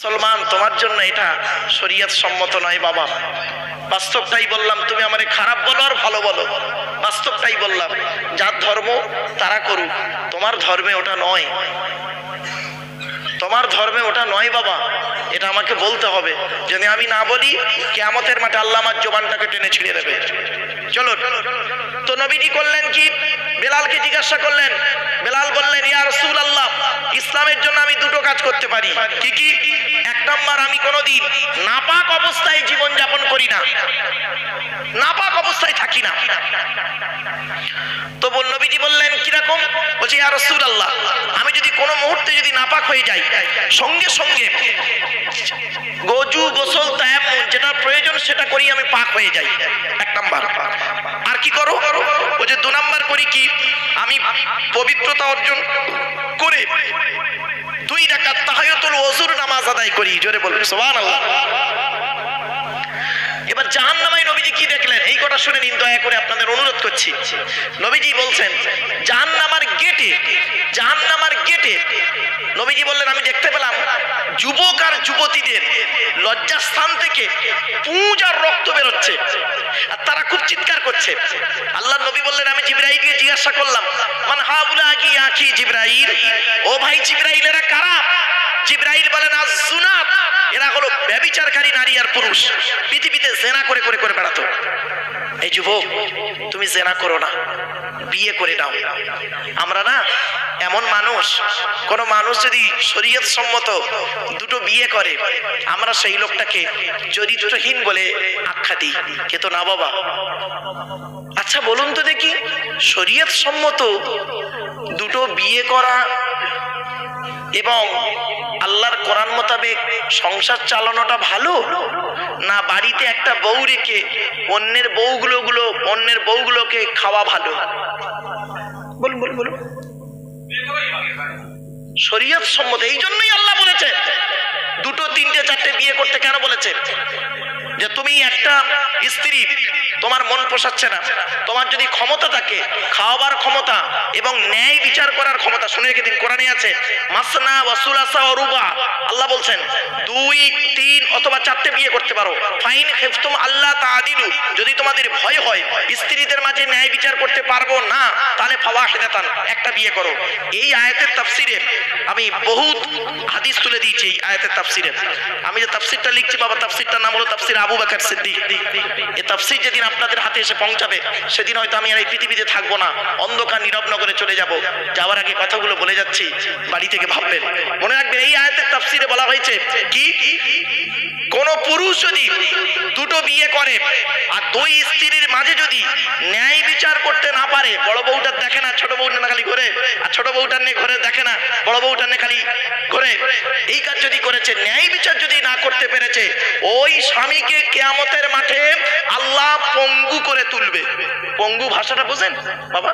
মুসলমান, তোমার জন্য এটা শরীয়ত সম্মত নয় বাবা। বাস্তবটাই বললাম, তুমি আমারে খারাপ বলো আর ভালো বলো, বাস্তবটাই বললাম। যার ধর্ম তারা করুক, তোমার ধর্মে ওটা নয়, তোমার ধর্মে ওটা নয় বাবা। এটা আমাকে বলতে হবে। যদি আমি না বলি, কিয়ামতের মাঠে আল্লাহ আমার জবানটাকে টেনে ছিঁড়ে দেবে। চলো, তো নবীজি করলেন কি, বেলালকে জিজ্ঞাসা করলেন। বেলাল বললেন, ইয়া রাসূলুল্লাহ, ইসলামের জন্য আমি দুটো কাজ করতে পারি। কি কি? এক নম্বর, আমি কোনোদিন নাপাক অবস্থায় জীবন যাপন করি না, নাপাক অবস্থায় থাকি না। তো নবীজি বললেন, কিরকম? বলছে, ইয়া রাসূলুল্লাহ, আমি যদি কোনো মুহূর্তে যদি নাপাক হয়ে যাই, সঙ্গে সঙ্গে গজু গোসল তায়াম্মুম যেটা প্রয়োজন সেটা করি, আমি পাক হয়ে যাই। এক নাম্বার। আর কি করো? বলছে, দু নাম্বার করি কি, আমি পবিত্রতা অর্জন করে 2 রাকাত তাহিয়াতুল ওযুর নামাজ আদায় করি। জোরে বলুন সুবহানাল্লাহ। এবার জাহান্নামায় নবীজি কি দেখলেন, এই কথা শুনে নিন দয়া করে, আপনাদের অনুরোধ করছি। নবীজি বলছেন, জাহান্নামার গেটে নবীজি বললেন, আমি দেখতে পেলাম যুবক আর যুবতীদের লজ্জাস্থান থেকে পুঁজ আর রক্ত বেরোচ্ছে, আর তারা খুব চিৎকার করছে। আল্লাহ নবী বললেন, আমি জিবরাইলকে জিজ্ঞাসা করলাম, মান হাউলা কি আখি জিবরাইল, ও ভাই জিবরাইল, এরা কারা? জিবরাইল বলেন, আজ-জুনাত, এরা হলো ব্যভিচারকারী নারী আর পুরুষ, পৃথিবীতে জেনা করে করে করে বেড়াতো। এই যুবক, তুমি জেনা করো না, বিয়ে করে নাও। আমরা না এমন মানুষ, কোন মানুষ যদি শরীয়ত সম্মত দুটো বিয়ে করে, আমরা সেই লোকটাকে চরিত্রহীন বলে আখ্যা দিই। কিন্তু না বাবা। আচ্ছা বলুন তো দেখি, শরীয়ত সম্মত দুটো বিয়ে করা এবং আল্লাহর কোরআন মোতাবেক সংসার চালানোটা ভালো, না বাড়িতে একটা বউ রেখে অন্যের বউগুলোকে খাওয়া ভালো? বলুন বলুন বলুন। শরীয়ত সম্মত। এই জন্যই আল্লাহ বলেছে 2, 3, 4 বিয়ে করতে। কেন বলেছে? যে তুমি একটা স্ত্রী, তোমার মন পোষাচ্ছে না, তোমার যদি ক্ষমতা থাকে, খাওয়াবার ক্ষমতা এবং ন্যায় বিচার করার ক্ষমতা, শুনে রেখে দিন, কোরআনে আছে মাসনা ওয়া সুলাসা ওয়া রুবা। আল্লাহ বলছেন 2, 3 অথবা 4টে বিয়ে করতে পারো। ফাইন খিফতুম আল্লাহ তাআদিলু, যদি তোমাদের ভয় হয় স্ত্রীদের মাঝে ন্যায় বিচার করতে পারবো না, তাহলে ফাওয়াহিদাতান, একটা বিয়ে করো। এই আয়াতের তাফসিরে আমি বহুত হাদিস তুলে দিয়েছি। এই আয়াতের তাফসিরে আমি যে তাফসিরটা লিখছি বাবা, তাফসিরটার নাম হলো তাফসির আবু বকর সিদ্দিক। এই তাফসির যেদিন আপনাদের হাতে এসে পৌঁছাবে, সেদিন হয়তো আমি আর এই পৃথিবীতে থাকবো না, অন্ধকার নীরব নগরে চলে যাব। যাওয়ার আগে কথাগুলো বলে যাচ্ছি, বাড়ি থেকে ভাববেন, মনে রাখবেন। এই আয়াতের তাফসিরে বলা হয়েছে কি, কোন পুরুষ যদি দুটো বিয়ে করে আর 2 স্ত্রীর মাঝে যদি ন্যায় বিচার করতে না পারে, বড় বউটার দেখে না ছোট বউটার না খালি ঘরে, আর ছোট বউটার নিয়ে ঘরে দেখে না বড় বউটার নিয়ে খালি ঘরে, এই কাজ যদি করেছে, ন্যায় বিচার যদি না করতে পেরেছে, ওই স্বামীকে কিয়ামতের মাঠে আল্লাহ পঙ্গু করে তুলবে। পঙ্গু ভাষাটা বোঝেন বাবা?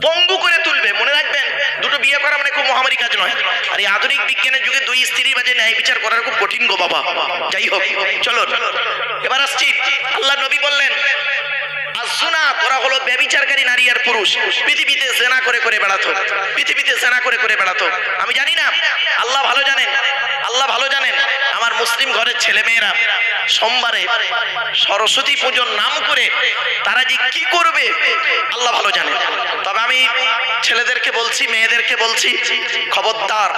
পঙ্গু করে তুলবে। মনে রাখবেন, দুটো বিয়ে করা মানে খুব মহামারী কাজ নয়। আর এই আধুনিক বিজ্ঞানের যুগে 2 স্ত্রীর মাঝে ন্যায় বিচার করার খুব কঠিন গো বাবা। যাই হোক, চলো এবার আসছি। আল্লাহ নবী বললেন, আজ-জুনাত, ওরা হলো ব্যভিচারকারী নারী আর পুরুষ, পৃথিবীতে জেনা করে করে বেড়াতো, পৃথিবীতে জেনা করে করে বেড়াতো। আমি জানি না, আল্লাহ ভালো জানেন, আল্লাহ ভালো জানেন। আমার মুসলিম ঘরের ছেলে মেয়েরা সোমবারে সরস্বতী পুজোর নাম করে তারা যে কি করবে আল্লাহ ভালো জানেন। তবে আমি ছেলেদেরকে বলছি, মেয়েদেরকে বলছি, খবরদার।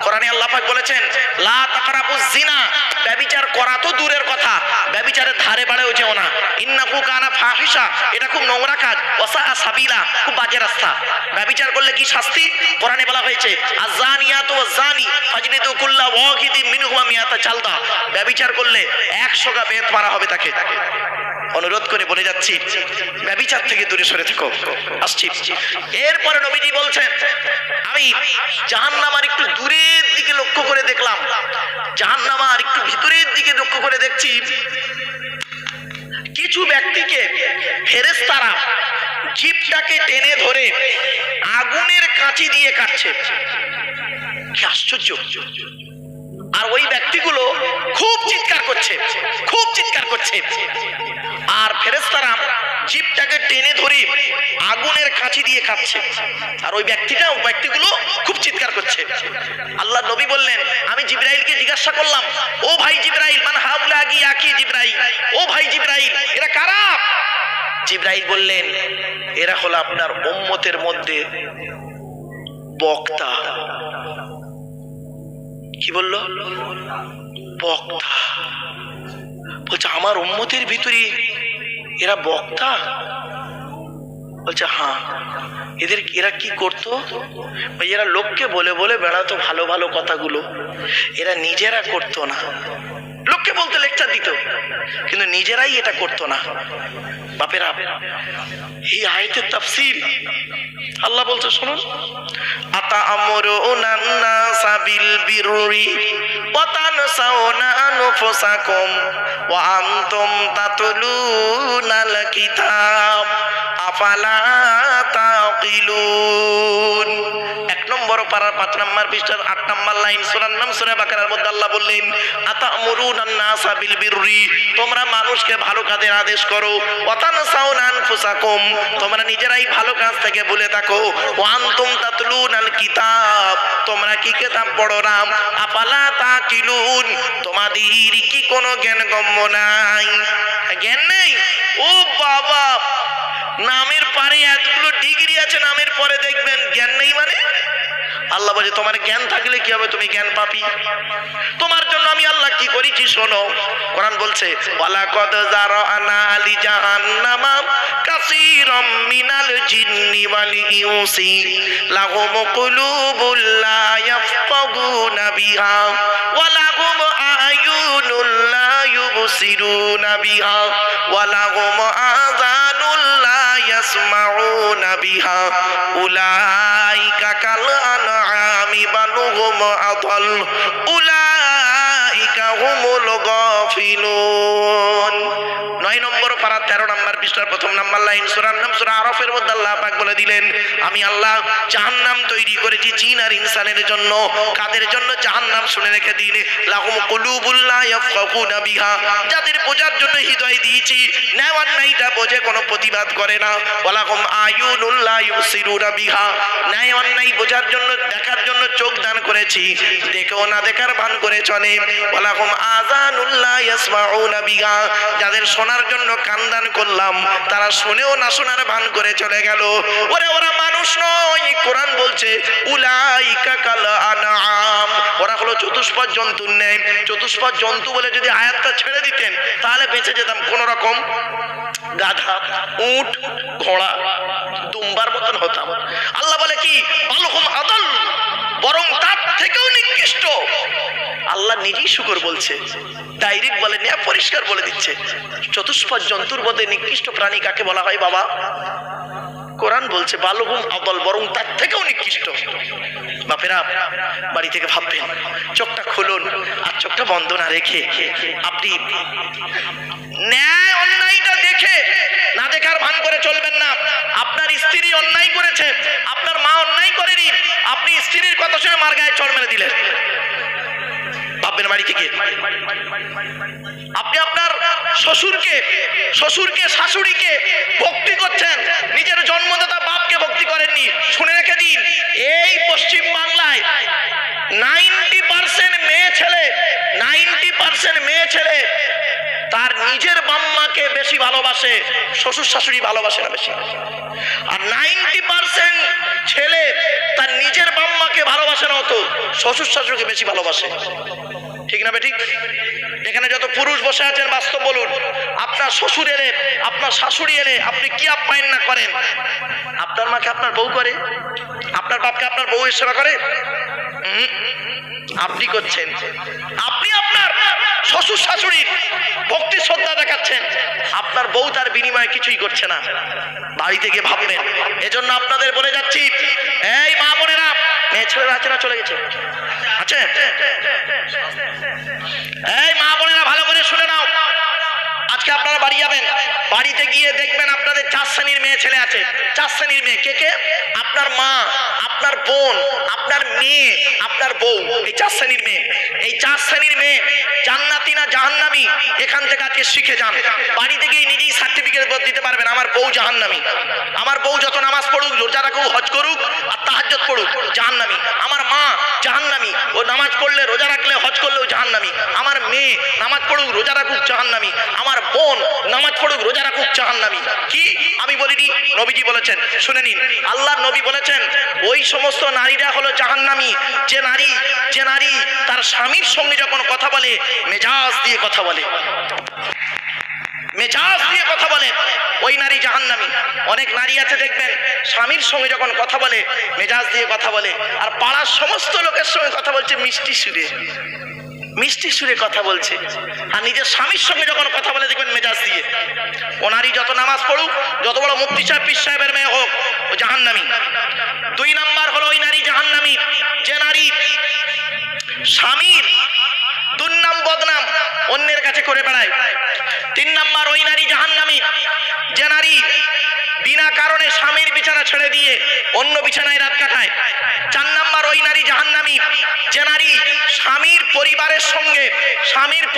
কোরআনে আল্লাহ পাক বলেছেন, লা তাকরাবুজ জিনা, ব্যভিচার করা তো দূরের কথা, ব্যভিচারের ধারে বাড়েও যেও না। ইন্নাহু কানা ফাহিশা, এটা খুব নোংরা কাজ। ওয়াসা সাবিলা, খুব বাজে রাস্তা। ব্যভিচার করলে কি শাস্তি? কোরআনে বলা হয়েছে, আযানিয়াতু ওয়াযানি ফাজলিদু কুল্লা ওয়াহিদিন মিনহুমা মিয়াতা জালদা। ব্যভিচার করলে 100 গা বেত মারা হবে তাকে। অনুরোধ করে বলে যাচ্ছি, ব্যভিচার থেকে দূরে সরে থেকো। আসছি। এরপরে নবীজি বলছেন, আমি জাহান্নামের একটু দূরের দিকে লক্ষ্য করে দেখলাম, জাহান্নামের একটু ভিতরের দিকে লক্ষ্য করে দেখছি, কিছু ব্যক্তিকে ফেরেশতারা জিভটাকে টেনে ধরে আগুনের কাঁচি দিয়ে কাটছে। কি আশ্চর্য! আর ওই ব্যক্তিগুলো খুব চিৎকার করছে, খুব চিৎকার করছে। আর ফেরেশতারা জিভটাকে টেনে ধরে আগুনের কাঠি দিয়ে খাচ্ছে। আর ওই ব্যক্তিগুলো খুব চিৎকার করছে। আল্লাহ নবী বললেন, আমি জিবরাইলকে জিজ্ঞাসা করলাম, ও ভাই জিবরাইল, মান হাউলা গিয়া কি জিবরাইল, ও ভাই জিবরাইল, এরা কারা? জিবরাইল বললেন, এরা হলো আপনার উম্মতের মধ্যে বক্তা। কি বললো? বক্তা। বলছে আমার উম্মতের ভিতরে এরা বক্তা? বলছে হ্যাঁ। এরা কি করতো? এরা লোককে বলে বলে বেড়াতো ভালো ভালো কথাগুলো, এরা নিজেরা করতো না। লোককে বলতে লেকচার দিত, কিন্তু নিজেরাই এটা করতো না। বাপেরা, এই আয়াতের তাফসীর আল্লাহ বলছে শুনুন, আতা'মুরুনা আন-নাসা বিল বিররি ওয়া তানসাউনা আনফুসাকুম ওয়া আনতুম তাতলুনাল কিতাব আফালা তাকিলুন। 1 নম্বর পারার 5 নম্বর পৃষ্ঠার 8 নম্বর লাইন, সূরার নাম সূরা বাকারার মধ্যে আল্লাহ বললেন, আতা'মুরুনা আন-নাসা বিল বিররি, তোমরা মানুষকে ভালো কাজের আদেশ করো, ওয়া তানসাউনা আনফুসাকুম, তোমরা নিজেরাই ভালো কাজ থেকে ভুলে থাকো, ওয়া আনতুম তাতলুনাল কিতাব, তোমরা কি কিতাব পড়ো না, আফালা তাকিলুন, তোমাদের কি কোনো জ্ঞান গম্য নাই? জ্ঞান নেই? ও বাবা, নামের পরে এতগুলো ডিগ্রি আছে, নামের পরে দেখবেন জ্ঞান নেই মানে? আল্লাহ বলে তোমার জ্ঞান থাকলে কি হবে? তুমি জ্ঞান পাপী। তোমার জন্য আমি আল্লাহ কি করেছি শোনো। কোরআন বলছে, ওয়ালাকাদ যারানা লি জাহান্নামা কাসীরাম মিনাল জিন্নি ওয়াল ইনসি লাহুম কুলুবুল লা ইয়াফকাহুনা বিহা ওয়া লাহুম আ'য়ুনুল লা ইউবসিরুনা বিহা ওয়া লাহুম আযানুল লা ইয়াসমাউনা বিহা উলাইকা কাল আনআমি বাল হুম আদাল উলাইকা হুমুল গাফিলুন। 9 নম্বর পারা 13 নম্বর পৃষ্ঠার 1 নম্বর লাইন, সূরার নাম সূরা আরাফের মধ্যে আল্লাহ পাক বলে দিলেন, আমি আল্লাহ জাহান্নাম তৈরি করেছি জিন আর ইনসানের জন্য। কাদের জন্য জাহান্নাম? শুনে রেখে দিন, লাহুম কুলুবুল লা ইয়াফকাহুনা বিহা, যাদের বোঝার জন্য হৃদয় দিয়েছি, ন্যায় অন্যায়টা বোঝে কোনো প্রতিবাদ করে না। ওয়ালাহুম আয়ুনুল লা ইউবসিরুনা বিহা, ন্যায় অন্যায় বোঝার জন্য, দেখার জন্য চোখ দান করেছি, দেখেও না দেখার ভান করে চলে। ওয়ালাহুম আযানুল লা ইয়াসমাউনা বিহা, যাদের শোনার জন্য কান দান করলাম, তারা শুনেও না শোনার ভান করে চলে গেল। ওরা মানুষ নয়। কোরআন বলছে উলাইকা কাল আনআম, ওরা হলো চতুষ্পদ জন্তুর ন্যায়। চতুষ্পদ জন্তু বলে যদি আয়াতটা ছেড়ে দিতেন তাহলে বেঁচে যেতাম কোন রকম। গাধা, উট, ঘোড়া, দুম্বার মতন হতাম। আল্লাহ বলে কি, বালহুম আদাল, বরং তার থেকেও নিকৃষ্ট। আল্লাহ নিজেই শুকর বলছে, ডাইরেক্ট বলে নিয়ে পরিষ্কার বলে দিচ্ছে চতুষ্পদ জন্তুর মধ্যে নিকৃষ্ট প্রাণী কাকে বলা হয় বাবা? কোরআন বলছে বালহুম আদাল, বরং তার থেকেও নিকৃষ্ট। বাপেরা, বাড়ি থেকে ভাববেন, চোখটা খুলুন, আর চোখটা বন্ধ না রেখে আপনি ন্যায় অন্যায়টা দেখে না দেখার ভান করে চলবেন না। আপনার স্ত্রী অন্যায় করেছে, আপনার মা অন্যায় করেনি, আপনি স্ত্রীর কথা শুনে মার গায়ে চড় মেরে দিলেন। ভাববেন বাড়ি থেকে আপনি আপনার শ্বশুরকে শাশুড়িকে ভক্তি করছেন, নিজের জন্মদাতা বাপকে ভক্তি করেননি। শুনে রেখে দিন, এই পশ্চিম বাংলায় 90% মেয়ে ছেলে তার নিজের বাম্মাকে বেশি ভালোবাসে, শ্বশুর শাশুড়ি ভালোবাসে না বেশি। আর 90% ছেলে তার নিজের বাম্মাকে ভালোবাসে না, অত শ্বশুর শাশুড়িকে বেশি ভালোবাসে। ঠিক না ঠিক? এখানে যত পুরুষ বসে আছেন বাস্তব বলুন, আপনার শ্বশুর এলে, আপনার শাশুড়ি এলে আপনি কি আপ্যায়ন না করেন? আপনার মাকে আপনার বউ করে, আপনার বাপকে আপনার বউয়ের সেবা করে? আপনি করছেন। আপনি আপনার শ্বশুর শাশুড়ির ভক্তি শ্রদ্ধা দেখাচ্ছেন, আপনার বউ তার বিনিময়ে কিছুই করছে না। বাড়ি থেকে ভাববেন। এজন্য আপনাদের বলে যাচ্ছি, এই মা বোনেরা, মেয়ে ছেলেরা আছে না? চলে গেছে? আছে? এই মা বোনেরা ভালো করে শুনে নাও, আজকে আপনারা বাড়ি যাবেন, বাড়িতে গিয়ে দেখবেন আপনাদের 4 শ্রেণীর মেয়ে ছেলে আছে। 4 শ্রেণীর মেয়ে কে কে? আপনার মা, আপনার বোন, আপনার মেয়ে, আপনার বউ, এই 4 শ্রেণীর মেয়ে। এই 4 শ্রেণীর মেয়ে জান্নাতি না জাহান্নামী এখান থেকে আজকে শিখে যান। বাড়িতে গিয়ে নিজেই সার্টিফিকেট দিতে পারবেন আমার বউ জাহান্নামী, আমার বউ যত নামাজ পড়ুক, রোজা রাখুক, হজ করুক আর তাহাজ্জুদ পড়ুক জাহান্নামী, আমার মা জাহান্নামী, ও নামাজ পড়লে রোজা রাখলে হজ করলেও জাহান্নামী, আমার মেয়ে নামাজ পড়ুক রোজা রাখুক জাহান্নামী, আমার বোন নামাজ পড়ুক রোজা রাখুক জাহান্নামী। কি আমি বলিনি, নবীজি বলেছেন, শুনে নিন। আল্লাহর নবী বলেছেন ওই সমস্ত নারীরা হলো জাহান্নামী যে নারী তার স্বামীর সঙ্গে যখন কথা বলে মেজাজ দিয়ে কথা বলে, মেজাজ দিয়ে কথা বলে, ওই নারী জাহান্নামী। অনেক নারী আছে দেখবেন স্বামীর সঙ্গে যখন কথা বলে মেজাজ দিয়ে কথা বলে, আর পাড়ার সমস্ত লোকের সঙ্গে কথা বলছে মিষ্টি সুরে কথা বলছে, আর নিজের স্বামীর সঙ্গে যখন কথা বলে দেখবেন মেজাজ দিয়ে। ও নারী যত নামাজ পড়ুক, যত বড় মুফতি সাহেব পীর সাহেবের মেয়ে হোক, ও জাহান্নামী। 2 নাম্বার হলো ওই নারী জাহান্নামী যে নারী স্বামীর দুর্নাম বদনাম অন্যের কাছে করে বেড়ায়। 3 নাম্বার ওই নারী জাহান্নামী যে নারী বিনা কারণে স্বামীর বিছানা ছেড়ে দিয়ে অন্য বিছানায় রাত কাটায়। 4 নাম্বার ওই নারী জাহান্নামী যে নারী স্বামীর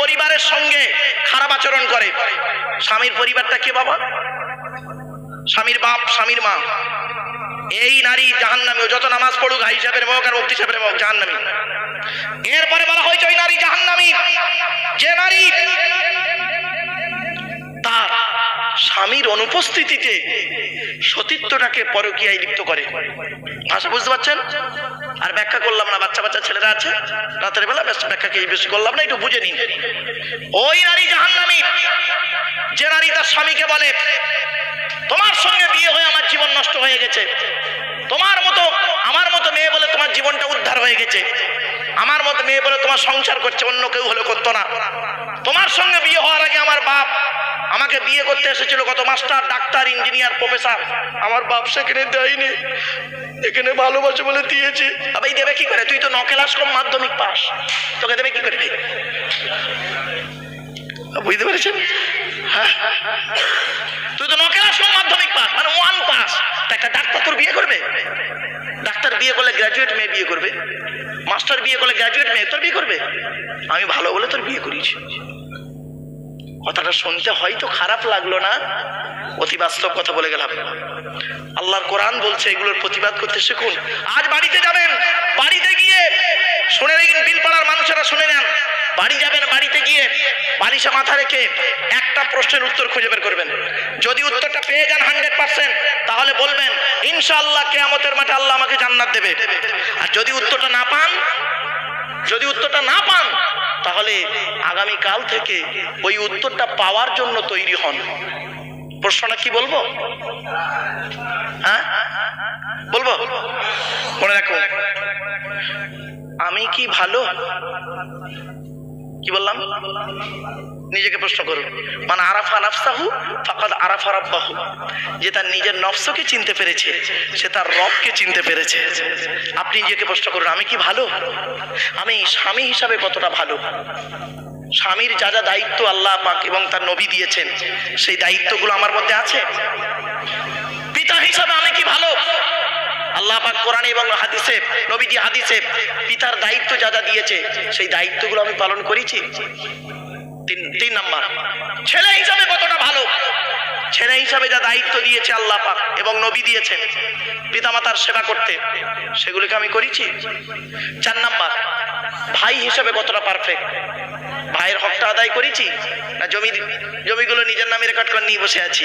পরিবারের সঙ্গে খারাপ আচরণ করে। স্বামীর পরিবারটা কে বাবা? স্বামীর বাপ, স্বামীর মা। এই নারী জাহান্নামী, যত নামাজ পড়ুক হাই সাহেবের হোক আর মুফতি সাহেবের হোক জাহান্নামী। এরপরে বলা হয়েছে ওই নারী জাহান্নামী যে নারী তার স্বামীর অনুপস্থিতিতে সতীত্বটাকে পরকীয়ায় লিপ্ত করে। ভাষা বুঝতে পারছেন? আর ব্যাখ্যা করলাম না, বাচ্চা ছেলেরা আছে রাতের বেলা, ব্যাখ্যা কি বেশি করলাম না, একটু বুঝে নিন। ওই নারী জাহান্নামী যে নারী তার স্বামীকে বলে তোমার সঙ্গে বিয়ে হয়ে আমার জীবন নষ্ট হয়ে গেছে, তোমার মতো আমার মতো মেয়ে বলে তোমার জীবনটা উদ্ধার হয়ে গেছে, আমার মতো মেয়ে বলে তোমার সংসার করছে, অন্য কেউ হলে করতো না। তোমার সঙ্গে বিয়ে হওয়ার আগে আমার বাপ আমাকে বিয়ে করতে এসেছিল, কত মাস্টার, ডাক্তার, ইঞ্জিনিয়ার, প্রফেসর, আমার বাপ সেখানে দেয়নি, এখানে ভালোবাসে বলে দিয়েছে। আবার দেবে কি করে? তুই তো 9 ক্লাস কম মাধ্যমিক পাস, তোকে দেবে কি করে? বুঝতে পেরেছেন? হ্যাঁ, তুই তো 9 ক্লাস কম মাধ্যমিক পাস, মানে 1 পাস। একটা ডাক্তার তোর বিয়ে করবে? ডাক্তার বিয়ে করলে গ্রাজুয়েট মেয়ে বিয়ে করবে, মাস্টার বিয়ে করলে গ্রাজুয়েট মেয়ে তোর বিয়ে করবে। আমি ভালো বলে তোর বিয়ে করিয়েছি। কথাটা শুনতে হয়তো খারাপ লাগলো না, অতি বাস্তব কথা বলে গেলাম। আল্লাহর কোরআন বলছে এগুলোর প্রতিবাদ করতে শিখুন। আজ বাড়িতে যাবেন, বাড়িতে গিয়ে শুনে রেখেন, বিলপাড়ার মানুষেরা শুনে নেন, বাড়ি যাবেন, বাড়িতে গিয়ে বালিশে মাথা রেখে একটা প্রশ্নের উত্তর খুঁজে বের করবেন। যদি উত্তরটা পেয়ে যান 100%, তাহলে বলবেন ইনশাআল্লাহ কিয়ামতের মাঠে আল্লাহ আমাকে জান্নাত দেবে। আর যদি উত্তরটা না পান, তাহলে আগামী কাল থেকে ওই উত্তরটা পাওয়ার জন্য তৈরি হন। প্রশ্নটা কি বলবো? হ্যাঁ বলবো, মনে রাখুন, আমি কি ভালো? কি বললাম? নিজেকে প্রশ্ন করুন। মানে আরাফা নাফসাহু ফাকাদ আরাফা রাব্বাহু, যে তার নিজের নফসকে চিনতে পেরেছে সে তার রবকে চিনতে পেরেছে। আপনি নিজেকে প্রশ্ন করুন, আমি কি ভালো? আমি স্বামী হিসাবে কতটা ভালো? স্বামীর যা যা দায়িত্ব আল্লাহ পাক এবং তার নবী দিয়েছেন সেই দায়িত্বগুলো আমার মধ্যে আছে? পিতা হিসাবে আমি কি ভালো? আল্লাহ পাক কোরআনে এবং হাদিসে, নবীজি হাদিসে পিতার দায়িত্ব যা যা দিয়েছে সেই দায়িত্বগুলো আমি পালন করেছি? 3 নাম্বার, ছেলে হিসাবে কতটা ভালো? ছেলে হিসাবে যা দায়িত্ব দিয়েছে আল্লাহ পাক এবং নবী দিয়েছেন পিতামাতার সেবা করতে, সেগুলোকে আমি করেছি? 4 নাম্বার, ভাই হিসাবে কতটা পারফেক্ট? ভাইয়ের হকটা আদায় করেছি না জমিগুলো নিজের নামে রেকর্ড করে নিয়ে বসে আছি?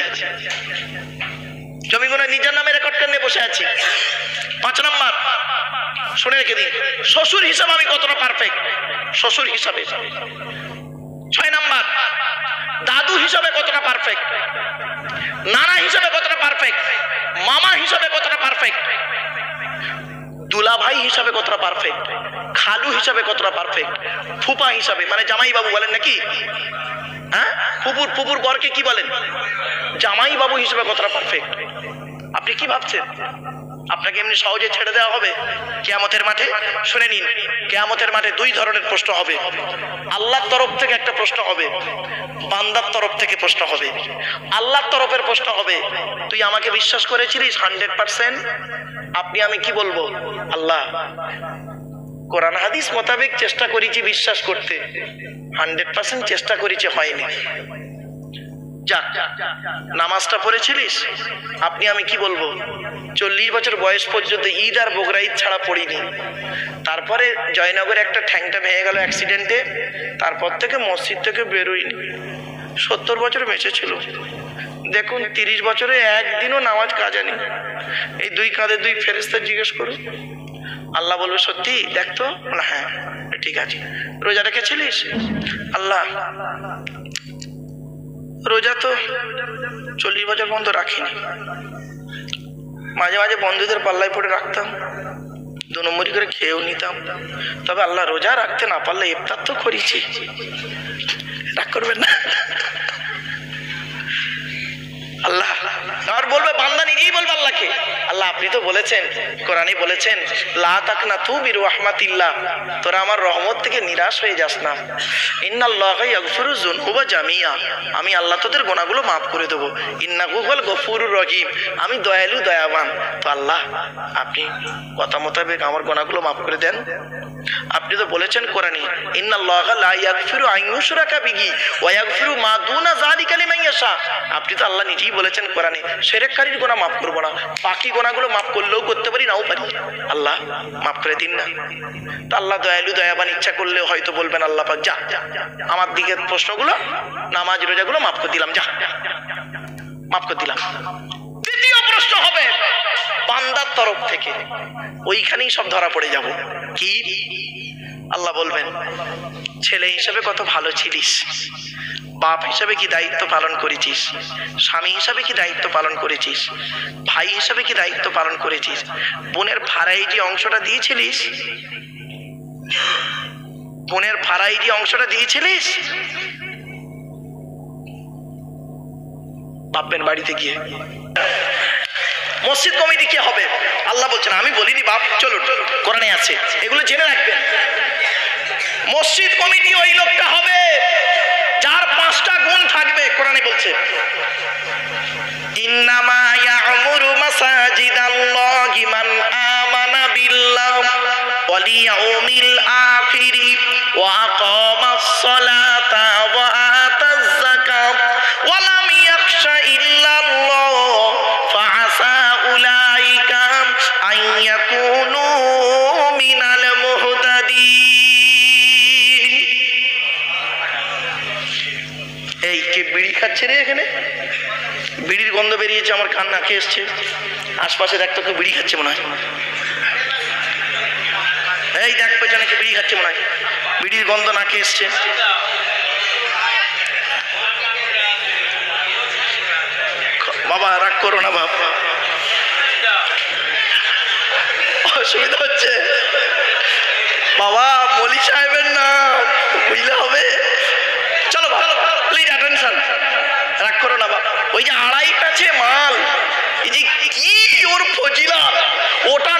জমিগুলো নিজের নামে রেকর্ড করে নিয়ে বসে আছি। 5 নাম্বার, শুনে রেখে দিন, শ্বশুর হিসাবে আমি কতটা পারফেক্ট? শ্বশুর হিসাবে। 6 নাম্বার, দাদু হিসাবে কতটা পারফেক্ট? নানা হিসাবে কতটা পারফেক্ট? মামা হিসাবে কতটা পারফেক্ট? দুলা ভাই হিসাবে কতটা পারফেক্ট? খালু হিসাবে কতটা পারফেক্ট? ফুপা হিসাবে, মানে জামাই বাবু বলেন নাকি? হ্যাঁ, ফুপুর বরকে কি বলেন? জামাই বাবু হিসাবে কতটা পারফেক্ট? আপনি কি ভাবছেন? আপনাকে এমনি সহজে ছেড়ে দেওয়া হবে কিয়ামতের মাঠে? শুনে নিন, কিয়ামতের মাঠে দুই ধরনের প্রশ্ন হবে। আল্লাহর তরফ থেকে একটা প্রশ্ন হবে, বান্দার তরফ থেকে প্রশ্ন হবে। আল্লাহর তরফের প্রশ্ন হবে, তুই আমাকে বিশ্বাস করেছিলিস 100%? আপনি আমি কি বলবো? আল্লাহ, কোরআন হাদিস মোতাবেক চেষ্টা করেছি বিশ্বাস করতে, 100% চেষ্টা করেছি, হয়নি। যাক, নামাজটা পড়েছিলিস? আপনি আমি কি বলবো? 40 বছর বয়স পর্যন্ত ঈদ আর বকরা ঈদ ছাড়া পড়িনি। তারপরে জয়নগরে একটা ঠ্যাংটা ভেঙে গেল অ্যাক্সিডেন্টে, তারপর থেকে মসজিদ থেকে বেরোয়নি। 70 বছর বেঁচে ছিল। দেখুন, 30 বছরে একদিনও নামাজ কাজা নেই। এই দুই কাঁধে দুই ফেরেশতা জিজ্ঞেস করুন, আল্লাহ বলবে সত্যি? দেখতো না, হ্যাঁ ঠিক আছে। রোজা রেখেছিলিস? আল্লাহ, রোজা তো 40 বছর পর্যন্ত রাখিনি, মাঝে মাঝে বন্ধুদের পাল্লায় পড়ে রাখতাম, 2 নম্বরই করে খেয়েও নিতাম। তবে আল্লাহ, রোজা রাখতে না পারলে ইফতার তো করেছি, রাগ করবেন না। আল্লাহ আর বলবে, বান্দা নিজেই বলবে আল্লাহকে, আল্লাহ আপনি তো বলেছেন, কোরআনে বলেছেন, লা তাকনাতু মির রাহমাতিল্লাহ, তোরা আমার রহমত থেকে নিরাশ হয়ে যাস না। ইন্নাল্লাহা ইয়াগফিরু যুনুবা জামিয়া, আমি আল্লাহ তোদের গুনাহগুলো মাফ করে দেবো। ইন্নাহু হুয়াল গফুরুর রহিম, আমি দয়ালু দয়াবান। তো আল্লাহ, আপনি কথা মোতাবেক আমার গুনাহগুলো মাফ করে দেন। আপনি তো বলেছেন কোরআনে, ইন্নাল্লাহা লা ইয়াগফিরু আন ইউশরাকা বিহি ওয়া ইয়াগফিরু মা দুনা যালিকা লিমান ইয়াশা। আপনি তো আল্লাহ নিজেই বলেছেন কোরআনে, শিরককারীর গুনাহ মাফ করব না, বাকি গুনাহগুলো মাফ করলেও করতে পারি, নাও পারি। আল্লাহ মাফ করে দিন না। তো আল্লাহ দয়ালু দয়াবান, ইচ্ছা করলে হয়তো বলবেন, আল্লাহ পাক যা, আমার দিকের প্রশ্নগুলো, নামাজ রোজাগুলো মাফ করে দিলাম, যা মাফ করে দিলাম। দ্বিতীয় প্রশ্ন হবে বান্দার তরফ থেকে, ওইখানেই সব ধরা পড়ে যাব। কি? আল্লাহ বলবেন, ছেলে হিসেবে কত ভালো ছিলিস, বাপ হিসাবে কি দায়িত্ব পালন করেছিস, স্বামী হিসাবে কি দায়িত্ব পালন করেছিস, ভাই হিসাবে কি দায়িত্ব পালন করেছিস, বোনের ভাড়াই যে অংশটা দিয়েছিলিস, বোনের ভাড়াই যে অংশটা দিয়েছিলিস, ভাববেন বাড়িতে গিয়ে। মসজিদ কমিটি কে হবে? আল্লাহ বলছেন, আমি বলিনি বাপ, চলো কোরআনে আছে, এগুলো জেনে রাখবেন। মসজিদ কমিটি ওই লোকটা হবে যার 5টা গুণ থাকবে। কোরআনে বলছে, ইন্নামা ইয়া'মুরু মাসাজিদাল্লাহি মান আমানা বিল্লাহি ওয়াল ইয়াউমিল আখির ওয়া আকামাস সালাতা ওয়া আতাজ যাকাত ওয়া লাম ইয়াখশা ইল্লাল্লাহ ফাআসা উলাইকা আন ইয়াকুনু মিনাল মুহতাদিন। এই কে বিড়ি খাচ্ছে রে? এখানে বিড়ির গন্ধ বেরিয়েছে, আমার কান নাকে এসছে। আশপাশে দেখতো কেউ বিড়ি খাচ্ছে মনে হয়। এই দেখ পেছনে কে বিড়ি খাচ্ছে মনে হয়, বিড়ির গন্ধ নাকে এসছে। বাবা রাগ করো না বাবা, অসুবিধা হচ্ছে। বাবা মলি সাহেবের না, বুঝলে হবে। চলো ভালো, প্লিজ অ্যাটেনশন, রাগ করো না বাবা। ওই যে 2.5 কাছে মাল, এই যে কি ওর ফজিলাত, ওটা